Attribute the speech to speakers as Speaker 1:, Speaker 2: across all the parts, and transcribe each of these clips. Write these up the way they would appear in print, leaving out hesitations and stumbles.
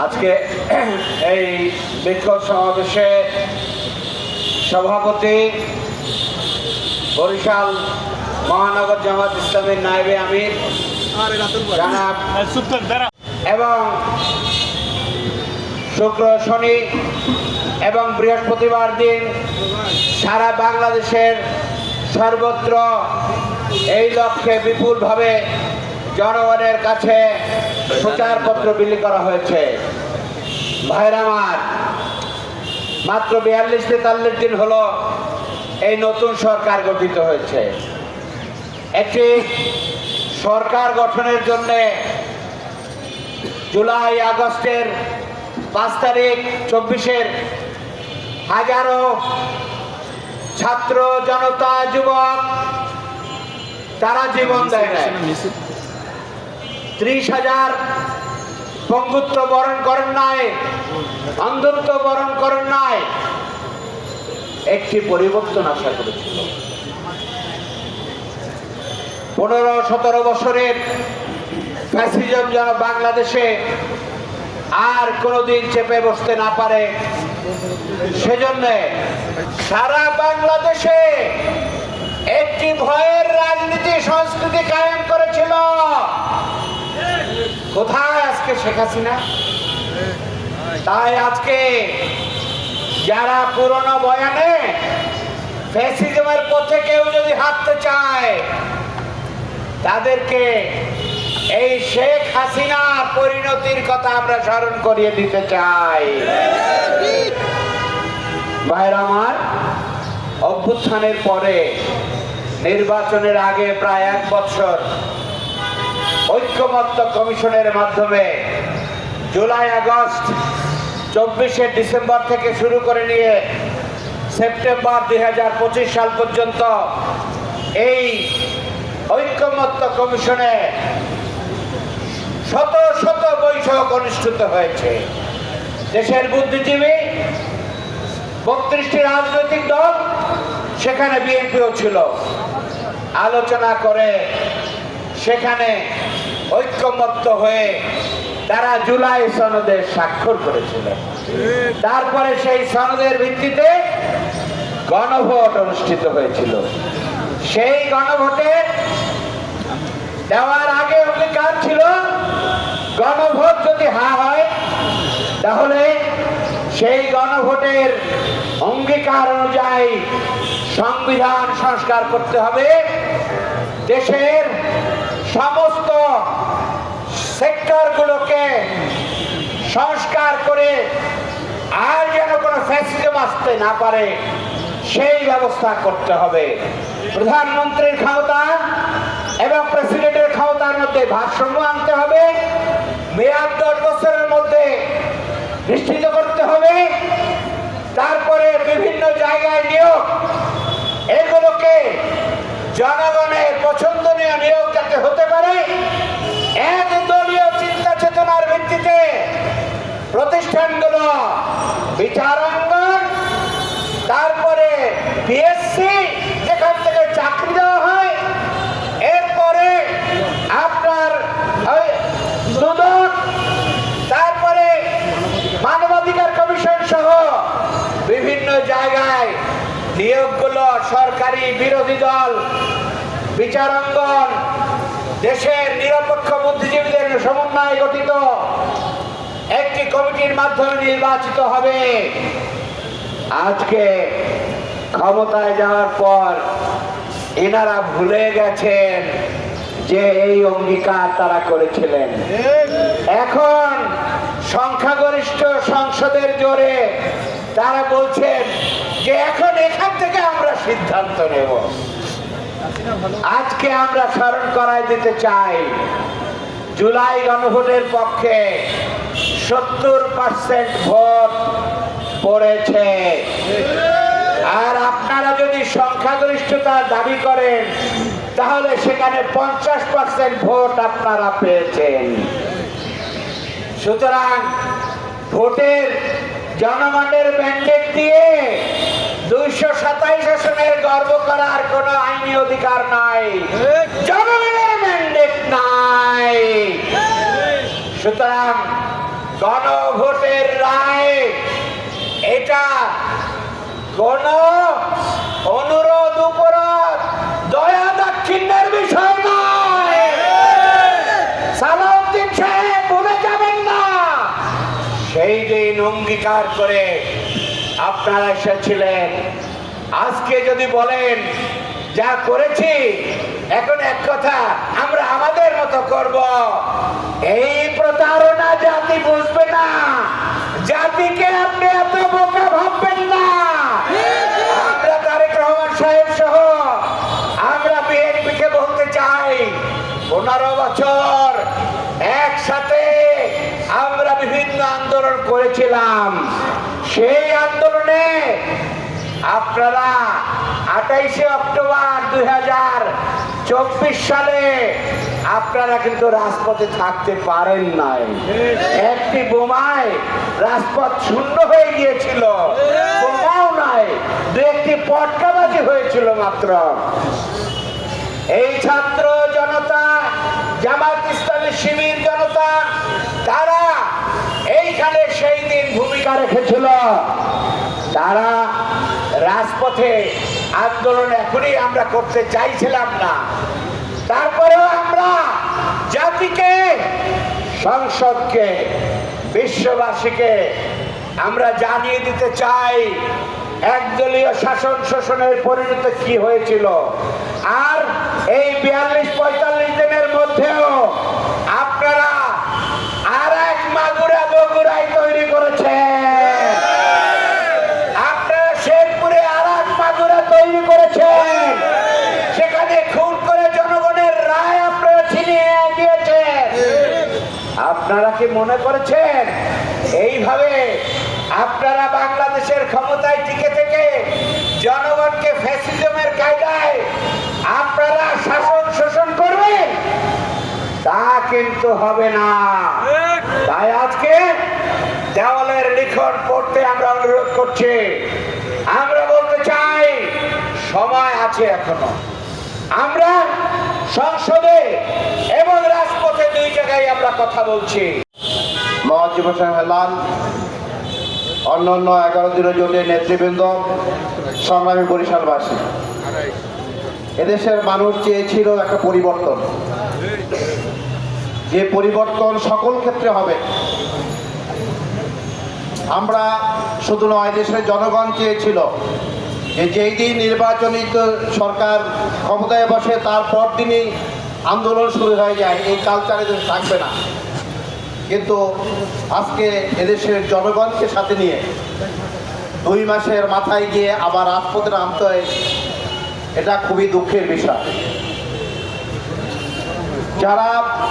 Speaker 1: আজকে এই বিক্ষোভ সমাবেশে সভাপতি বরিশাল মহানগর জামাত ইসলামের নায়েবে আমির জনাব এবং শুক্র শনি এবং বৃহস্পতিবার দিন সারা বাংলাদেশের সর্বত্র এই লক্ষ্যে বিপুলভাবে জনগণের কাছে প্রচারপত্র বিলি করা হয়েছে। ভাইরা আমার, মাত্র 42-43 দিন হলো এই নতুন সরকার গঠিত হয়েছে। একটি সরকার গঠনের জন্য জুলাই আগস্টের 5 তারিখ 24-এর হাজারো ছাত্র জনতা যুবক তারা জীবন দেয় নাই। 30,000 পঙ্গুত্ব বরণ করেন নাই, অন্ধত্ব বরণ করেন নাই। একটি পরিবর্তন আশা করেছিল। 15-17 বছরের ফ্যাসিজম যেন বাংলাদেশে আর কোনোদিন চেপে বসতে না পারে, সেজন্য সারা বাংলাদেশে একটি ভয়ের রাজনীতি সংস্কৃতি কায়েম করেছিল। কোথায় আজকে শেখ হাসিনা? তাই আজকে যারা পুরনো বয়ানে ফ্যাসিজমের পথে কেউ যদি হাঁটতে চায়, তাদেরকে এই শেখ হাসিনা পরিণতির কথা আমরা স্মরণ করিয়ে দিতে চাই। ভাইরা আমার, অভ্যুত্থানের পরে নির্বাচনের আগে প্রায় 1 বছর ঐক্যমত্য কমিশনের মাধ্যমে জুলাই আগস্ট 24শে ডিসেম্বর থেকে শুরু করে নিয়ে সেপ্টেম্বর 2025 সাল পর্যন্ত এই ঐক্যমত্য কমিশনে শত শত বৈঠক অনুষ্ঠিত হয়েছে। দেশের বুদ্ধিজীবী 32টি রাজনৈতিক দল, সেখানে বিএনপিও ছিল, আলোচনা করে সেখানে ঐক্যমত্য হয়ে তারা জুলাই সনদে স্বাক্ষর করেছিলেন। তারপরে সেই সনদের ভিত্তিতে গণভোট অনুষ্ঠিত হয়েছিল। সেই গণভোটে দেওয়ার আগে অঙ্গীকার ছিল, গণভোট যদি হ্যাঁ হয় তাহলে সেই গণভোটের অঙ্গীকার অনুযায়ী সংবিধান সংস্কার করতে হবে। দেশের সমস্ত সেক্টরগুলোকে সংস্কার করে আর যেন কোনো ফ্যাসিজম আসতে না পারে সেই ব্যবস্থা করতে হবে। প্রধানমন্ত্রীর ক্ষমতা এবং প্রেসিডেন্টের ক্ষমতার মধ্যে ভারসাম্য আনতে হবে। মেয়াদ 10 বছরের মধ্যে নিশ্চিত করতে হবে। তারপরে বিভিন্ন জায়গায় নিয়োগ, এগুলোকে জনগণের পছন্দনীয় নিয়োগ যাতে হতে পারে, এক দলীয় চিন্তা চেতনার ভিত্তিতে প্রতিষ্ঠানগুলো বিচারাঙ্গন, তারপরে পিএসসি যেখান থেকে চাকরি দেওয়া হয়, এরপরে আপনার দুদক, তারপরে মানবাধিকার কমিশন সহ বিভিন্ন জায়গায় নিয়োগগুলো সরকারি বিরোধী দল বিচারাঙ্গন, দেশের নিরপেক্ষ বুদ্ধিজীবীদের সমন্বয়ে গঠিত একটি কমিটির মাধ্যমে নির্বাচিত হবে। আজকে ক্ষমতায় যাওয়ার পর এনারা ভুলে গেছেন যে এই অঙ্গীকার তারা করেছিলেন। এখন সংখ্যাগরিষ্ঠ সংসদের জোরে তারা বলছেন যে এখন এখান থেকে আমরা সিদ্ধান্ত নেব। আজকে আমরা স্মরণ করাই দিতে চাই, জুলাই গণভোটের পক্ষে 70% ভোট পড়েছে। আর আপনারা যদি সংখ্যাগরিষ্ঠতা দাবি করেন তাহলে সেখানে 50% ভোট আপনারা পেয়েছেন। সুতরাং ভোটের জনগণের ম্যান্ডেট দিয়ে 227 আসনের গর্ব করার কোন আইনি অধিকার নাই, জনগণের ম্যান্ডেট নাই। সুতরাং গণভোটের রায় এটা কোন অনুরোধ উপরোধ দয়া দাক্ষিণ্যের বিষয় নয়। সালাউদ্দিন সাহেব ভুলে যাবেন না, সেই দিন অঙ্গীকার করে আপনারা এসেছিলেন। আজকে যদি বলেন যা করেছি, এখন এক কথা আমরা আমাদের মতো করব, এই প্রতারণা জাতি বুঝবে না। জাতিকে আপনি এত বোকা ভাববেন না। আমরা তারেক রহমান সাহেব সহ আমরা বিএনপিকে বলতে চাই, 15 বছর একসাথে আমরা বিভিন্ন আন্দোলন করেছিলাম। সেই আন্দোলনে আপনারা 28শে অক্টোবর 2024 সালে আপনারা কিন্তু রাজপথে থাকতে পারেন নাই। একটি বোমায় রাজপথ শূন্য হয়ে গিয়েছিল, বোমাও নাই, দু একটি পটকাবাজি হয়েছিল মাত্র। এই ছাত্র জনতা, জামাত ইসলামী শিবির জনতা, তারা এইখানে সেই দিন ভূমিকা রেখেছিল। তারা রাজপথে আন্দোলন এখনই আমরা করতে চাইছিলাম না। তারপরেও আমরা জাতিকে, সংসদকে, বিশ্ববাসীকে আমরা জানিয়ে দিতে চাই একদলীয় শাসন শোষণের পরিণতি কি হয়েছিল। আর এই 42-45 দিনের মধ্যেও আপনারা আর এক মাগুরা বগুড়ায় তৈরি করেছেন। আপনারা শেরপুরে আর এক মাগুরা তৈরি করেছেন। সেখানে খুন করে জনগণের রায় আপনারা ছিনিয়ে দিয়েছেন। আপনারা কি মনে করেছেন এইভাবে আপনারা বাংলাদেশের ক্ষমতায় টিকে থেকে জনগণকে ফ্যাসিজমের কায়দায় আপনারা শাসন শোষণ করবেন? তা কিন্তু হবে না। তাই আজকে দেওয়ালের লিখন পড়তে আমরা অনুরোধ করছি। আমরা বলতে চাই সময় আছে এখনো। আমরা সংসদে এবং রাজপথে দুই জায়গায় আমরা কথা বলছি।
Speaker 2: মহাজিব হোসেন হেলাল, অন্যান্য 11 দিনের জোটের নেতৃবৃন্দ, সংগ্রামী বরিশালবাসী, এদেশের মানুষ চেয়েছিল একটা পরিবর্তন, যে পরিবর্তন সকল ক্ষেত্রে হবে। আমরা শুধু নয়, দেশের জনগণ চেয়েছিল যে যেই দিন নির্বাচনিত সরকার ক্ষমতায় বসে তারপর দিনই আন্দোলন শুরু হয়ে যায়, এই কালচার এদেশে থাকবে না। কিন্তু আজকে এদেশের জনগণকে সাথে নিয়ে 2 মাসের মাথায় গিয়ে আবার রাজপথে নামতে হয়, এটা খুবই দুঃখের বিষয়। যারা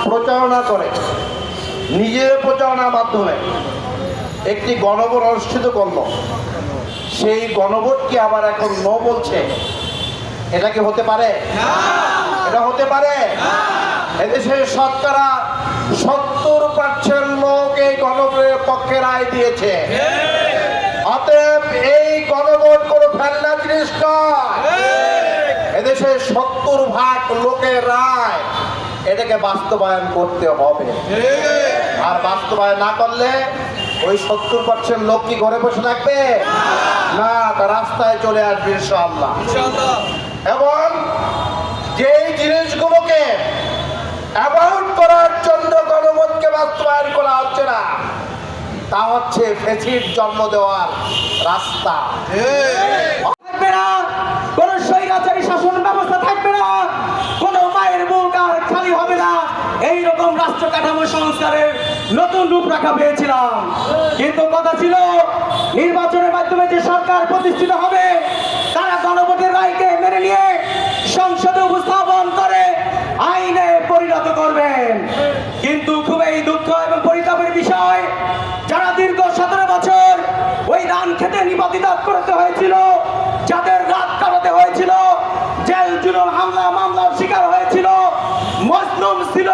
Speaker 2: প্রচারণা করে, নিজের প্রচারণার মাধ্যমে একটি গণভোট অনুষ্ঠিত করলো, সেই গণভোটকে আবার এখন ন বলছে, এটা কি হতে পারে? এটা হতে পারে? এদেশের শতকরা 70% লোক এই গণভোটের পক্ষে রায় দিয়েছে। অতএব এই গণভোট কোনো ফেলনা জিনিস নয়। এদেশের 70% লোকের রায়, এটাকে বাস্তবায়ন করতে হবে। আর বাস্তবায়ন না করলে ওই 70% লোক কি ঘরে বসে থাকবে? না, তার রাস্তায় চলে আসবে ইনশাআল্লাহ। এবং যেই জিনিসগুলোকে অ্যাভয়েড করার জন্য গণভোটকে বাস্তবায়ন করা হচ্ছে না, তা হচ্ছে ফ্যাসিস্ট জন্ম দেওয়ার রাস্তা।
Speaker 3: থাকবে না, কোন স্বৈরাচারী শাসন ব্যবস্থা থাকবে না, কোন মায়ের মুখ আর খালি হবে না। এইরকম রাষ্ট্র কাঠামো সংস্কারের নতুন রূপরেখা পেয়েছিলাম। কিন্তু কথা ছিল নির্বাচনের মাধ্যমে যে সরকার প্রতিষ্ঠিত হবে, তারা গণভোটের রায়কে মেনে নিয়ে সংসদে উপস্থাপন করে আইনে পরিণত করবেন। কিন্তু খুবই দুঃখ এবং পরিতাপের বিষয়, যারা দীর্ঘ 17 বছর ওই ধান খেতে নিপাতিত করতে হয়েছিল, যাদের রাত কাটাতে হয়েছিল, জেল জুলুম হামলা মামলার শিকার হয়েছিল, মজলুম ছিল,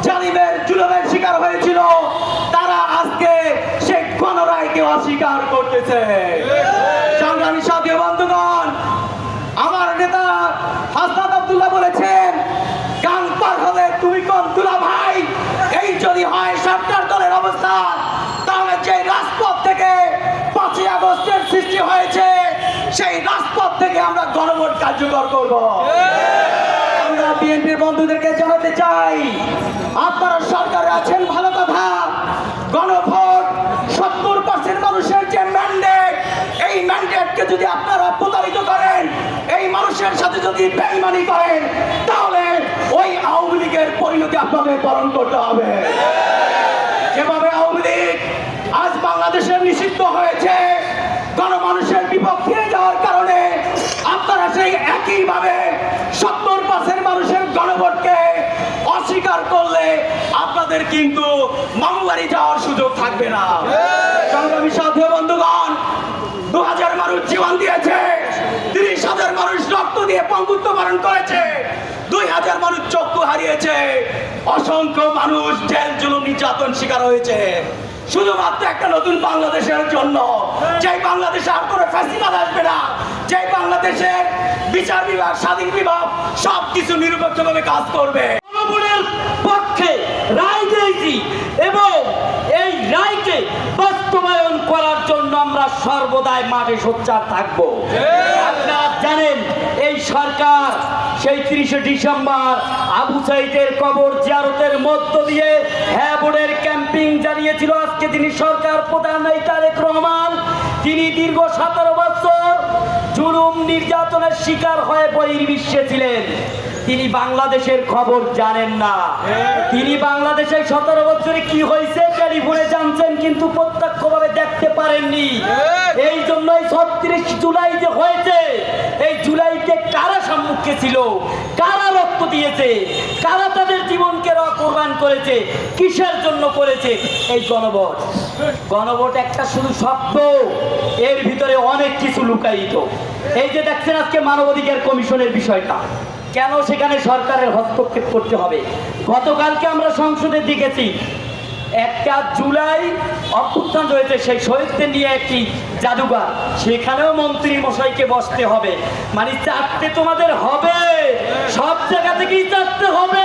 Speaker 3: জালিমের জুলুমের শিকার হয়েছিল, তারা আজকে সেই গণরায়কে অস্বীকার করতেছে। সংগ্রামী সাথী ও বন্ধুগণ, আমার নেতা হাসনাত আব্দুল্লাহ বলেছেন, গান পার হলে তুমি কোন দুলা ভাই। এই যদি হয় সরকার দলের অবস্থা, কার্যকর করব। আমরা বিএনপির বন্ধুদেরকে জানাতে চাই, আপনারা সরকারে আছেন ভালো কথা, গণভোট 70% মানুষের যে ম্যান্ডেট, এই ম্যান্ডেটকে যদি আপনারা প্রতারিত করেন, এই মানুষের সাথে যদি বেঈমানি করেন, তাহলে ওই আওয়ামী লীগের পরিণতি আপনাদের বরণ করতে হবে। যেভাবে আওয়ামী লীগ আজ বাংলাদেশের নিষিদ্ধ হয়েছে গণমানুষের বিপক্ষে যাওয়ার কারণে, আপনারা সেই একইভাবে 70% মানুষের গণভোটকে অস্বীকার করলে আপনাদের কিন্তু মামুবাড়ি যাওয়ার সুযোগ থাকবে না। সংগ্রামী সাথী বন্ধুগণ, 2000 মানুষ জীবন দিয়েছে, 30,000 মানুষ রক্ত দিয়ে পঙ্গুত্ব বরণ করেছে, 2000 মানুষ চক্ষু হারিয়েছে, অসংখ্য মানুষ জেল জুলুম নির্যাতন শিকার হয়েছে, শুধুমাত্র একটা নতুন বাংলাদেশের জন্য, যেই বাংলাদেশে আর কোনো ফ্যাসিবাদ আসবে না, যেই বাংলাদেশের বিচার বিভাগ, স্বাধীন বিভাগ সবকিছু নিরপেক্ষভাবে কাজ করবে।
Speaker 4: জনগণের পক্ষে রায় দিয়েছি এবং এই রায়কে বাস্তবায়ন করার জন্য আমরা সর্বদাই মাঠে সোচ্চার থাকব। আপনারা জানেন এই সরকার সেই 30শে ডিসেম্বর আবু সাইদের কবর জিয়ারতের মধ্য দিয়ে হ্যাঁ বোর্ডের ক্যাম্পিং জানিয়েছিল। আজকে তিনি সরকার প্রধান তারেক রহমান, তিনি দীর্ঘ 17 বছর জুলুম নির্যাতনের শিকার হয়ে বহির্বিশ্বে ছিলেন। তিনি বাংলাদেশের খবর জানেন না, তিনি বাংলাদেশে 17 বছরে কি হয়েছে টেলিফোনে জানছেন, কিন্তু প্রত্যক্ষভাবে দেখতে পারেননি। এই জন্যই 36 জুলাই যে হয়েছে, এই জুলাইতে কারা সম্মুখে ছিল, কারা রক্ত দিয়েছে, কারা তাদের জীবনকে কোরবান করেছে, কিসের জন্য করেছে? এই গণভোট। গণভোট একটা শুধু শব্দ, এর ভিতরে অনেক কিছু লুকায়িত। এই যে দেখছেন আজকে মানবাধিকার কমিশনের বিষয়টা, কেন সেখানে সরকারের হস্তক্ষেপ করতে হবে? গতকালকে আমরা সংসদে দেখেছি 1 জুলাই অভ্যুত্থান রয়েছে, সেই শহীদদের নিয়ে একটি জাদুঘর, সেখানেও মন্ত্রী মশাইকে বসতে হবে। মানে চাটতে তোমাদের হবে, সব জায়গা থেকেই চাটতে হবে।